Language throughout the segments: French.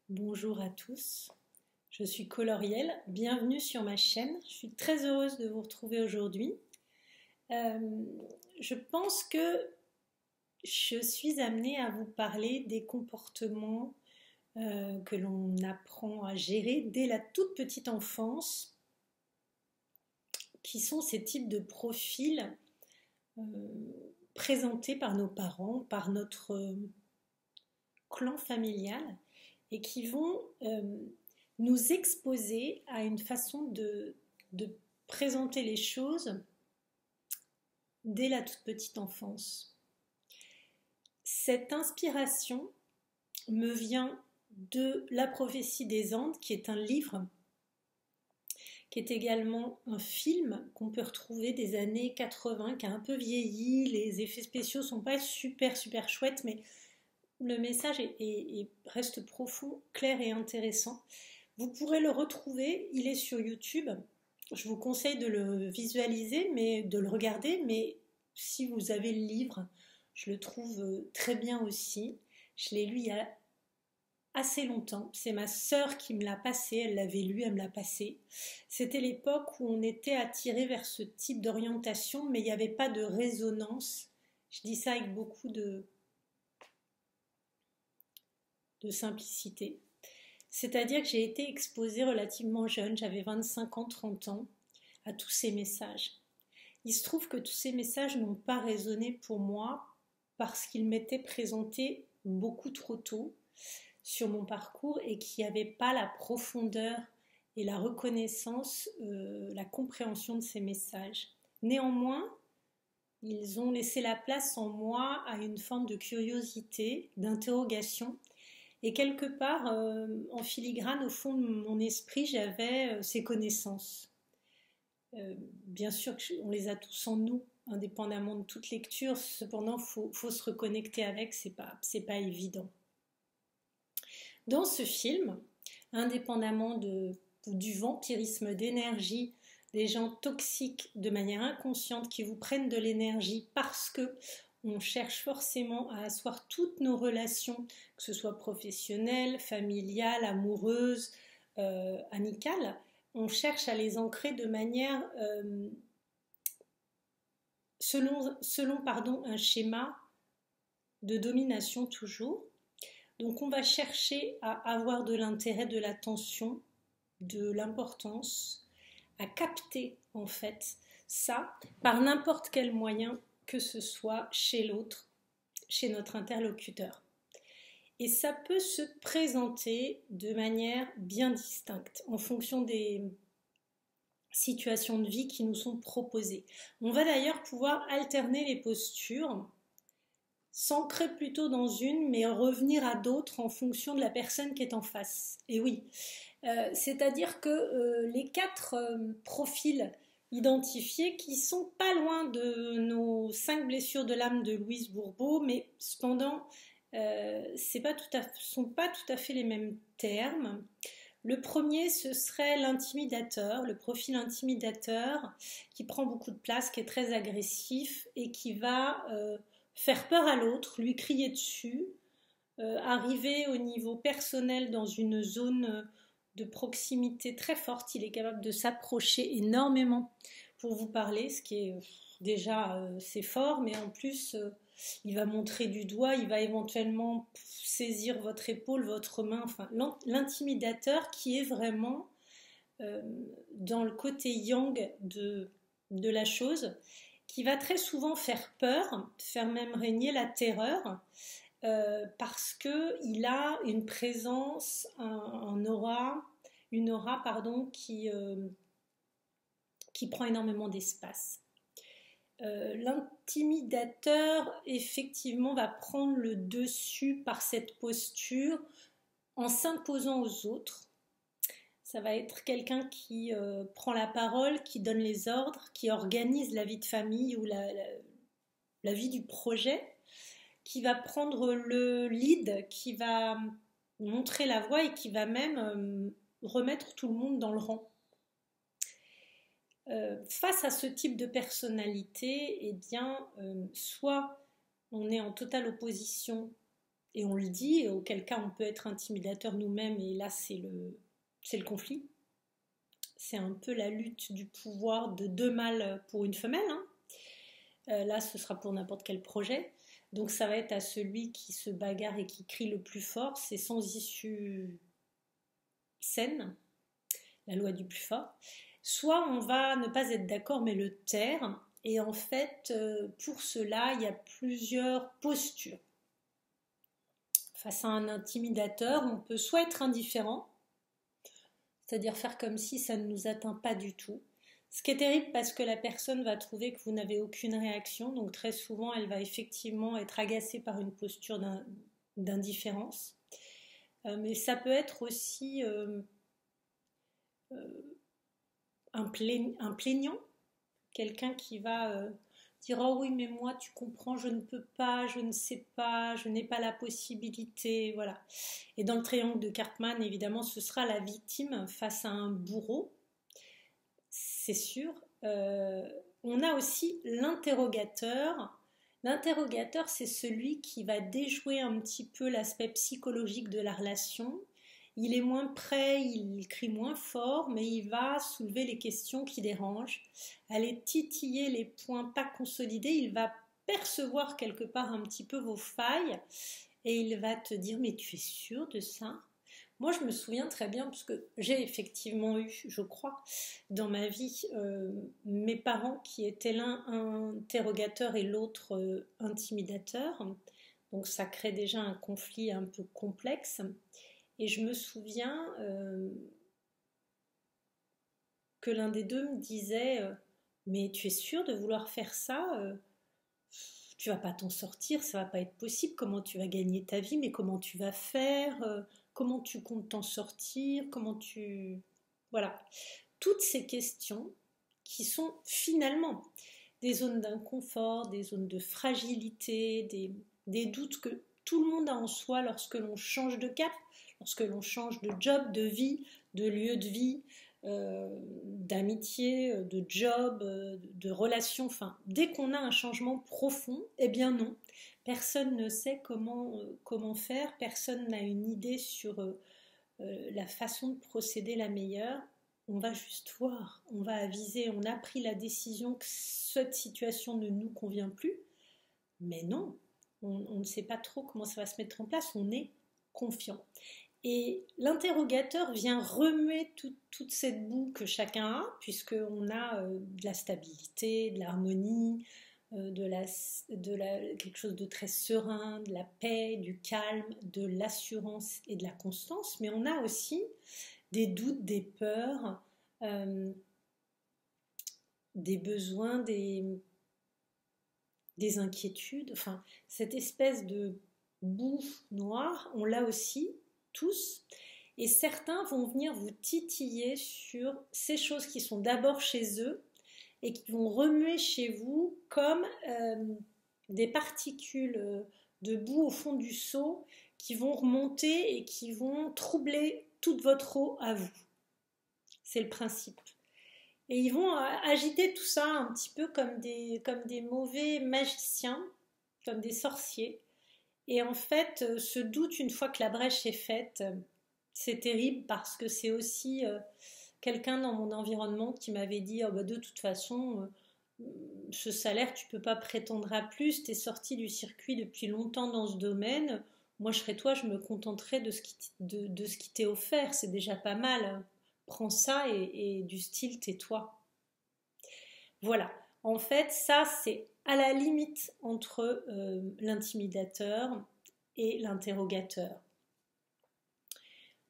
Bonjour à tous, je suis Coloriel, bienvenue sur ma chaîne. Je suis très heureuse de vous retrouver aujourd'hui. Je pense que je suis amenée à vous parler des comportements que l'on apprend à gérer dès la toute petite enfance, qui sont ces types de profils présentés par nos parents, par notre clan familial, et qui vont nous exposer à une façon de présenter les choses dès la toute petite enfance. Cette inspiration me vient de La prophétie des Andes, qui est un livre, qui est également un film qu'on peut retrouver des années 80, qui a un peu vieilli, les effets spéciaux ne sont pas super chouettes, mais le message reste profond, clair et intéressant. Vous pourrez le retrouver, il est sur YouTube. Je vous conseille de le visualiser, mais de le regarder. Mais si vous avez le livre, je le trouve très bien aussi. Je l'ai lu il y a assez longtemps. C'est ma sœur qui me l'a passé. Elle l'avait lu, elle me l'a passé. C'était l'époque où on était attiré vers ce type d'orientation, mais il n'y avait pas de résonance. Je dis ça avec beaucoup de simplicité. C'est-à-dire que j'ai été exposée relativement jeune, j'avais 25 ans, 30 ans, à tous ces messages. Il se trouve que tous ces messages n'ont pas résonné pour moi parce qu'ils m'étaient présentés beaucoup trop tôt sur mon parcours et qu'il n'y avait pas la profondeur et la reconnaissance, la compréhension de ces messages. Néanmoins, ils ont laissé la place en moi à une forme de curiosité, d'interrogation. Et quelque part, en filigrane, au fond de mon esprit, j'avais ces connaissances. Bien sûr qu'on les a tous en nous, indépendamment de toute lecture. Cependant, faut se reconnecter avec, c'est pas évident. Dans ce film, indépendamment du vampirisme d'énergie, des gens toxiques de manière inconsciente qui vous prennent de l'énergie parce que on cherche forcément à asseoir toutes nos relations, que ce soit professionnelles, familiales, amoureuses, amicales. On cherche à les ancrer de manière selon un schéma de domination toujours. Donc on va chercher à avoir de l'intérêt, de l'attention, de l'importance, à capter en fait ça par n'importe quel moyen que ce soit chez l'autre, chez notre interlocuteur. Et ça peut se présenter de manière bien distincte en fonction des situations de vie qui nous sont proposées. On va d'ailleurs pouvoir alterner les postures, s'ancrer plutôt dans une, mais revenir à d'autres en fonction de la personne qui est en face. Et oui, c'est-à-dire que les 4 profils identifiés qui sont pas loin de nos 5 blessures de l'âme de Louise Bourbeau, mais cependant sont pas tout à fait les mêmes termes. Le premier, ce serait l'intimidateur, le profil intimidateur qui prend beaucoup de place, qui est très agressif et qui va faire peur à l'autre, lui crier dessus, arriver au niveau personnel dans une zone de proximité très forte. Il est capable de s'approcher énormément pour vous parler, ce qui est déjà c'est fort, mais en plus il va montrer du doigt, il va éventuellement saisir votre épaule, votre main, enfin l'intimidateur qui est vraiment dans le côté yang de la chose, qui va très souvent faire peur, faire même régner la terreur, parce qu'il a une présence, une aura qui prend énormément d'espace. L'intimidateur, effectivement, va prendre le dessus par cette posture en s'imposant aux autres. Ça va être quelqu'un qui prend la parole, qui donne les ordres, qui organise la vie de famille ou la vie du projet, qui va prendre le lead, qui va montrer la voie et qui va même remettre tout le monde dans le rang. Face à ce type de personnalité, eh bien, soit on est en totale opposition et on le dit, et auquel cas on peut être intimidateur nous-mêmes, et là c'est le conflit. C'est un peu la lutte du pouvoir de deux mâles pour une femelle. Hein. Là, ce sera pour n'importe quel projet. Donc ça va être à celui qui se bagarre et qui crie le plus fort. C'est sans issue saine, la loi du plus fort. Soit on va ne pas être d'accord mais le taire. Et en fait, pour cela, il y a plusieurs postures. Face à un intimidateur, on peut soit être indifférent, c'est-à-dire faire comme si ça ne nous atteint pas du tout. Ce qui est terrible parce que la personne va trouver que vous n'avez aucune réaction, donc très souvent elle va effectivement être agacée par une posture d'indifférence. Mais ça peut être aussi un plaignant, quelqu'un qui va dire oh oui mais moi tu comprends je ne peux pas, je ne sais pas, je n'ai pas la possibilité, voilà. Et dans le triangle de Cartman évidemment ce sera la victime face à un bourreau, c'est sûr. On a aussi l'interrogateur. L'interrogateur c'est celui qui va déjouer un petit peu l'aspect psychologique de la relation. Il est moins prêt, il crie moins fort, mais il va soulever les questions qui dérangent, aller titiller les points pas consolidés, il va percevoir quelque part un petit peu vos failles et il va te dire mais tu es sûr de ça? Moi je me souviens très bien parce que j'ai effectivement eu, je crois, dans ma vie mes parents qui étaient l'un interrogateur et l'autre intimidateur, donc ça crée déjà un conflit un peu complexe. Et je me souviens que l'un des deux me disait mais tu es sûr de vouloir faire ça? Tu vas pas t'en sortir, ça va pas être possible. Comment tu vas gagner ta vie? Mais comment tu vas faire? Comment tu comptes t'en sortir? Comment tu... Voilà. Toutes ces questions qui sont finalement des zones d'inconfort, des zones de fragilité, des doutes que tout le monde a en soi lorsque l'on change de cap, lorsque l'on change de job, de vie, de lieu de vie, d'amitié, de job, de relation, enfin, dès qu'on a un changement profond, eh bien non, personne ne sait comment faire, personne n'a une idée sur la façon de procéder la meilleure. On va juste voir, on va aviser, on a pris la décision que cette situation ne nous convient plus, mais non, on ne sait pas trop comment ça va se mettre en place, on est confiant. Et l'interrogateur vient remuer toute cette boue que chacun a, puisqu'on a de la stabilité, de l'harmonie, quelque chose de très serein, de la paix, du calme, de l'assurance et de la constance, mais on a aussi des doutes, des peurs, des besoins, des inquiétudes, enfin cette espèce de boue noire, on l'a aussi tous, et certains vont venir vous titiller sur ces choses qui sont d'abord chez eux et qui vont remuer chez vous comme des particules de boue au fond du seau qui vont remonter et qui vont troubler toute votre eau à vous. C'est le principe. Et ils vont agiter tout ça un petit peu comme des mauvais magiciens, comme des sorciers. Et en fait, ce doute, une fois que la brèche est faite, c'est terrible parce que c'est aussi quelqu'un dans mon environnement qui m'avait dit oh bah de toute façon, ce salaire, tu ne peux pas prétendre à plus, tu es sorti du circuit depuis longtemps dans ce domaine. Moi, je serais toi, je me contenterais de ce qui t'est offert, c'est déjà pas mal. Prends ça et du style tais-toi. Voilà. En fait, ça, c'est à la limite entre l'intimidateur et l'interrogateur.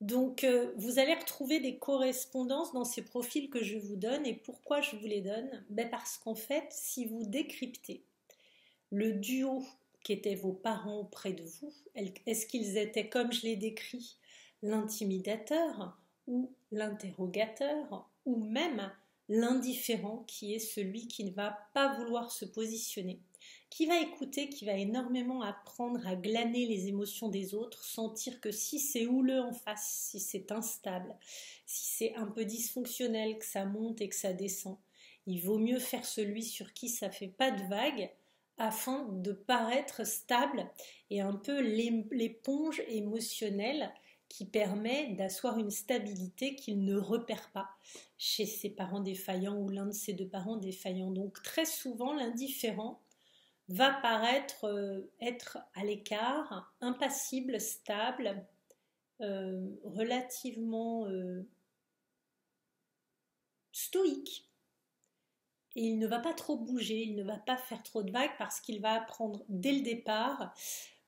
Donc, vous allez retrouver des correspondances dans ces profils que je vous donne. Et pourquoi je vous les donne? Parce qu'en fait, si vous décryptez le duo qu'étaient vos parents auprès de vous, est-ce qu'ils étaient, comme je l'ai décrit, l'intimidateur ou l'interrogateur, ou même l'indifférent qui est celui qui ne va pas vouloir se positionner, qui va écouter, qui va énormément apprendre à glaner les émotions des autres, sentir que si c'est houleux en face, si c'est instable, si c'est un peu dysfonctionnel, que ça monte et que ça descend, il vaut mieux faire celui sur qui ça fait pas de vagues afin de paraître stable et un peu l'éponge émotionnelle qui permet d'asseoir une stabilité qu'il ne repère pas chez ses parents défaillants ou l'un de ses deux parents défaillants. Donc très souvent, l'indifférent va paraître être à l'écart, impassible, stable, relativement stoïque. Et il ne va pas trop bouger, il ne va pas faire trop de vagues parce qu'il va apprendre dès le départ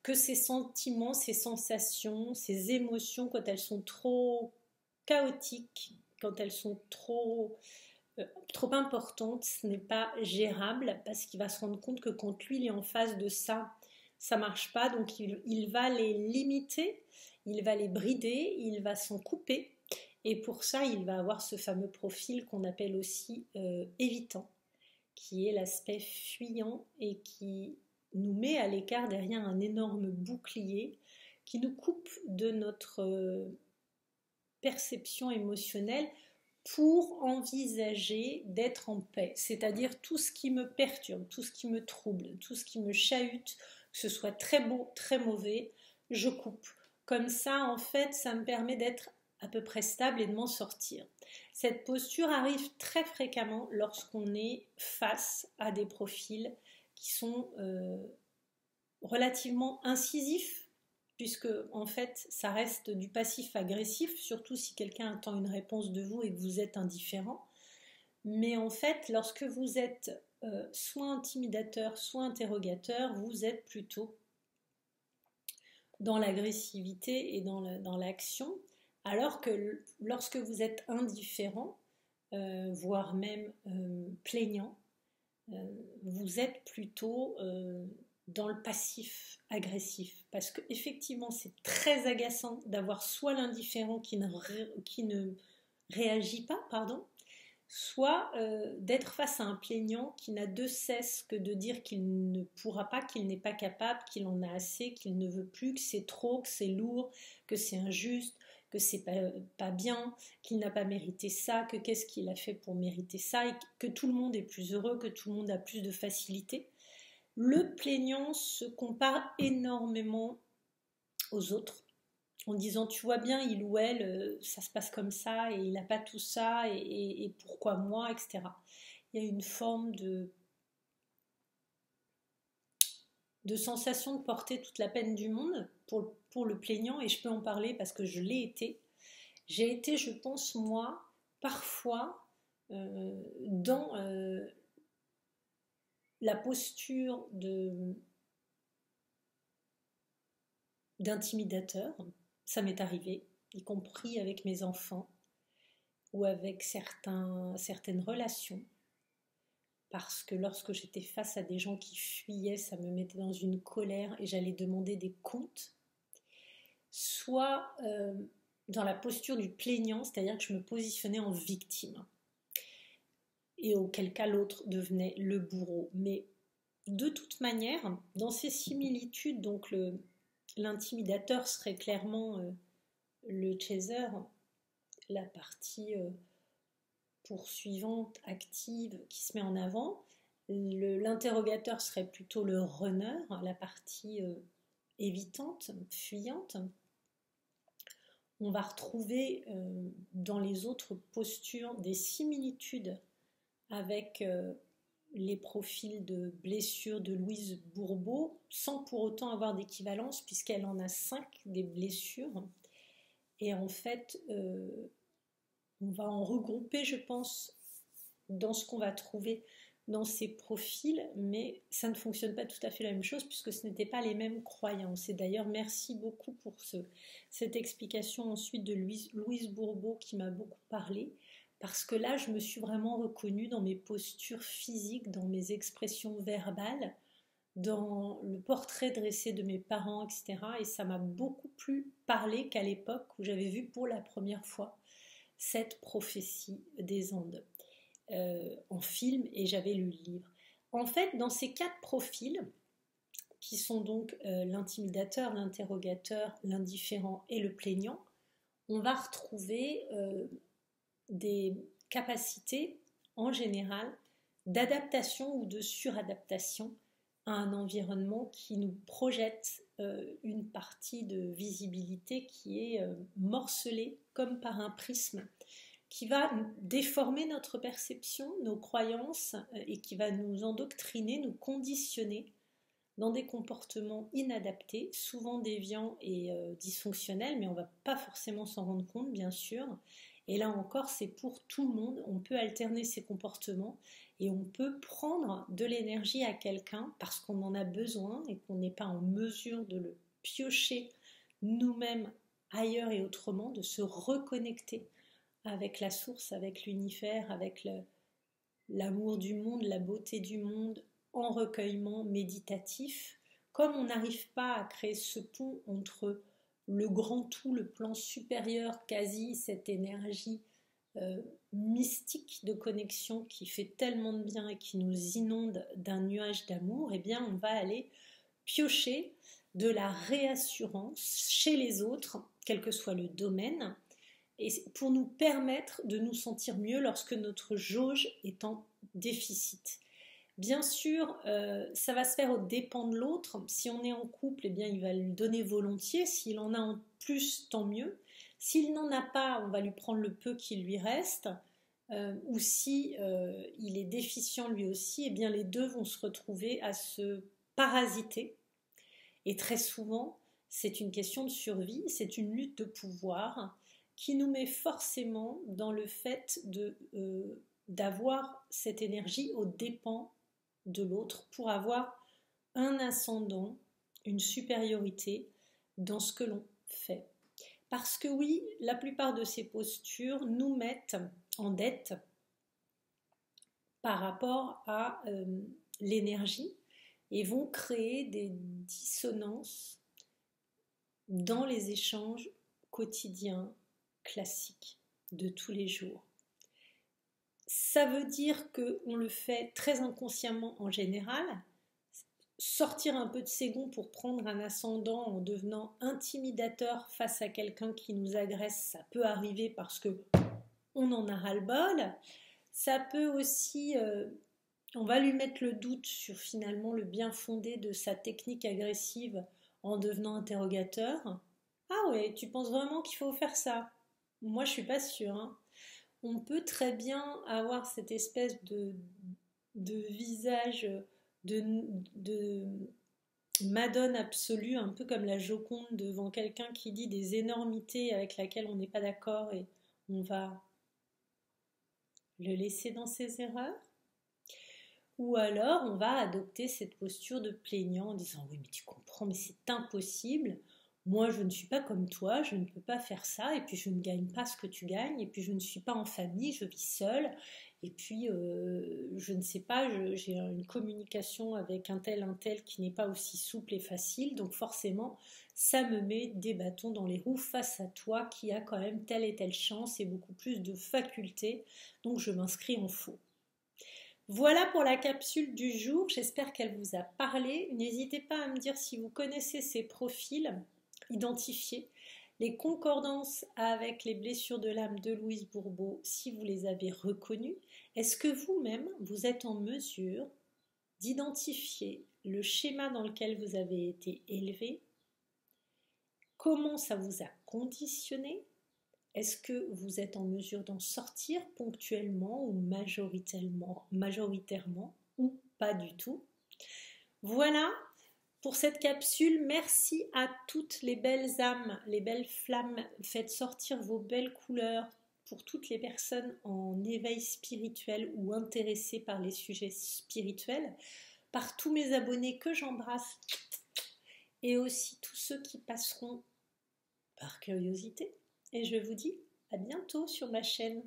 que ses sentiments, ses sensations, ses émotions, quand elles sont trop chaotiques, quand elles sont trop importantes, ce n'est pas gérable parce qu'il va se rendre compte que quand lui il est en face de ça, ça marche pas, donc il va les limiter, il va les brider, il va s'en couper, et pour ça il va avoir ce fameux profil qu'on appelle aussi évitant, qui est l'aspect fuyant et qui nous met à l'écart derrière un énorme bouclier qui nous coupe de notre perception émotionnelle pour envisager d'être en paix, c'est-à-dire tout ce qui me perturbe, tout ce qui me trouble, tout ce qui me chahute, que ce soit très beau, très mauvais, je coupe. Comme ça, en fait, ça me permet d'être à peu près stable et de m'en sortir. Cette posture arrive très fréquemment lorsqu'on est face à des profils qui sont relativement incisifs, puisque en fait ça reste du passif agressif, surtout si quelqu'un attend une réponse de vous et que vous êtes indifférent. Mais en fait, lorsque vous êtes soit intimidateur, soit interrogateur, vous êtes plutôt dans l'agressivité et dans l'action, alors que lorsque vous êtes indifférent, voire même plaignant, vous êtes plutôt dans le passif agressif, parce que effectivement c'est très agaçant d'avoir soit l'indifférent qui ne réagit pas, pardon, soit d'être face à un plaignant qui n'a de cesse que de dire qu'il ne pourra pas, qu'il n'est pas capable, qu'il en a assez, qu'il ne veut plus, que c'est trop, que c'est lourd, que c'est injuste, que c'est pas bien, qu'il n'a pas mérité ça, que qu'est-ce qu'il a fait pour mériter ça, et que tout le monde est plus heureux, que tout le monde a plus de facilité. Le plaignant se compare énormément aux autres en disant tu vois bien il ou elle ça se passe comme ça et il n'a pas tout ça et pourquoi moi, etc. Il y a une forme de sensation de porter toute la peine du monde pour le plaignant, et je peux en parler parce que je l'ai été. J'ai été, je pense, moi, parfois dans la posture d'intimidateur. Ça m'est arrivé, y compris avec mes enfants ou avec certaines relations. Parce que lorsque j'étais face à des gens qui fuyaient, ça me mettait dans une colère et j'allais demander des comptes. Soit dans la posture du plaignant, c'est-à-dire que je me positionnais en victime. Et auquel cas l'autre devenait le bourreau. Mais de toute manière, dans ces similitudes, donc l'intimidateur serait clairement le chaser, la partie poursuivante, active, qui se met en avant. L'interrogateur serait plutôt le runner, la partie évitante, fuyante. On va retrouver dans les autres postures des similitudes avec les profils de blessures de Louise Bourbeau, sans pour autant avoir d'équivalence, puisqu'elle en a 5 des blessures. Et en fait, on va en regrouper, je pense, dans ce qu'on va trouver dans ces profils, mais ça ne fonctionne pas tout à fait la même chose, puisque ce n'étaient pas les mêmes croyances. Et d'ailleurs, merci beaucoup pour cette explication ensuite de Louise Bourbeau, qui m'a beaucoup parlé, parce que là, je me suis vraiment reconnue dans mes postures physiques, dans mes expressions verbales, dans le portrait dressé de mes parents, etc. Et ça m'a beaucoup plus parlé qu'à l'époque où j'avais vu pour la première fois cette prophétie des Andes en film et j'avais lu le livre. En fait, dans ces 4 profils, qui sont donc l'intimidateur, l'interrogateur, l'indifférent et le plaignant, on va retrouver des capacités en général d'adaptation ou de suradaptation à un environnement qui nous projette une partie de visibilité qui est morcelée comme par un prisme, qui va déformer notre perception, nos croyances et qui va nous endoctriner, nous conditionner dans des comportements inadaptés, souvent déviants et dysfonctionnels, mais on ne va pas forcément s'en rendre compte, bien sûr. Et là encore, c'est pour tout le monde. On peut alterner ces comportements et on peut prendre de l'énergie à quelqu'un parce qu'on en a besoin et qu'on n'est pas en mesure de le piocher nous-mêmes ailleurs et autrement, de se reconnecter avec la source, avec l'univers, avec l'amour du monde, la beauté du monde, en recueillement méditatif. Comme on n'arrive pas à créer ce pont entre le grand tout, le plan supérieur, quasi cette énergie mystique de connexion qui fait tellement de bien et qui nous inonde d'un nuage d'amour, eh bien on va aller piocher de la réassurance chez les autres, quel que soit le domaine, et pour nous permettre de nous sentir mieux lorsque notre jauge est en déficit. Bien sûr, ça va se faire aux dépens de l'autre. Si on est en couple, eh bien, il va lui donner volontiers. S'il en a en plus, tant mieux. S'il n'en a pas, on va lui prendre le peu qui lui reste. Ou si il est déficient lui aussi, eh bien, les deux vont se retrouver à se parasiter. Et très souvent, c'est une question de survie, c'est une lutte de pouvoir qui nous met forcément dans le fait d'avoir cette énergie aux dépens de l'autre pour avoir un ascendant, une supériorité dans ce que l'on fait. Parce que oui, la plupart de ces postures nous mettent en dette par rapport à l'énergie et vont créer des dissonances dans les échanges quotidiens classiques de tous les jours. Ça veut dire qu'on le fait très inconsciemment en général. Sortir un peu de ses gonds pour prendre un ascendant en devenant intimidateur face à quelqu'un qui nous agresse, ça peut arriver parce que on en a ras-le-bol. Ça peut aussi, on va lui mettre le doute sur finalement le bien fondé de sa technique agressive en devenant interrogateur. Ah ouais, tu penses vraiment qu'il faut faire ça? Moi, je suis pas sûre, hein. On peut très bien avoir cette espèce de visage de madone absolue, un peu comme la Joconde devant quelqu'un qui dit des énormités avec laquelle on n'est pas d'accord et on va le laisser dans ses erreurs. Ou alors on va adopter cette posture de plaignant en disant oui mais tu comprends mais c'est impossible. Moi, je ne suis pas comme toi, je ne peux pas faire ça, et puis je ne gagne pas ce que tu gagnes, et puis je ne suis pas en famille, je vis seule, et puis je ne sais pas, j'ai une communication avec un tel qui n'est pas aussi souple et facile, donc forcément, ça me met des bâtons dans les roues face à toi qui a quand même telle et telle chance et beaucoup plus de facultés, donc je m'inscris en faux. Voilà pour la capsule du jour, j'espère qu'elle vous a parlé. N'hésitez pas à me dire si vous connaissez ces profils identifiés, les concordances avec les blessures de l'âme de Louise Bourbeau, si vous les avez reconnues. Est-ce que vous-même, vous êtes en mesure d'identifier le schéma dans lequel vous avez été élevé? Comment ça vous a conditionné? Est-ce que vous êtes en mesure d'en sortir ponctuellement ou majoritairement ou pas du tout? Voilà pour cette capsule. Merci à toutes les belles âmes, les belles flammes. Faites sortir vos belles couleurs pour toutes les personnes en éveil spirituel ou intéressées par les sujets spirituels, par tous mes abonnés que j'embrasse et aussi tous ceux qui passeront par curiosité. Et je vous dis à bientôt sur ma chaîne.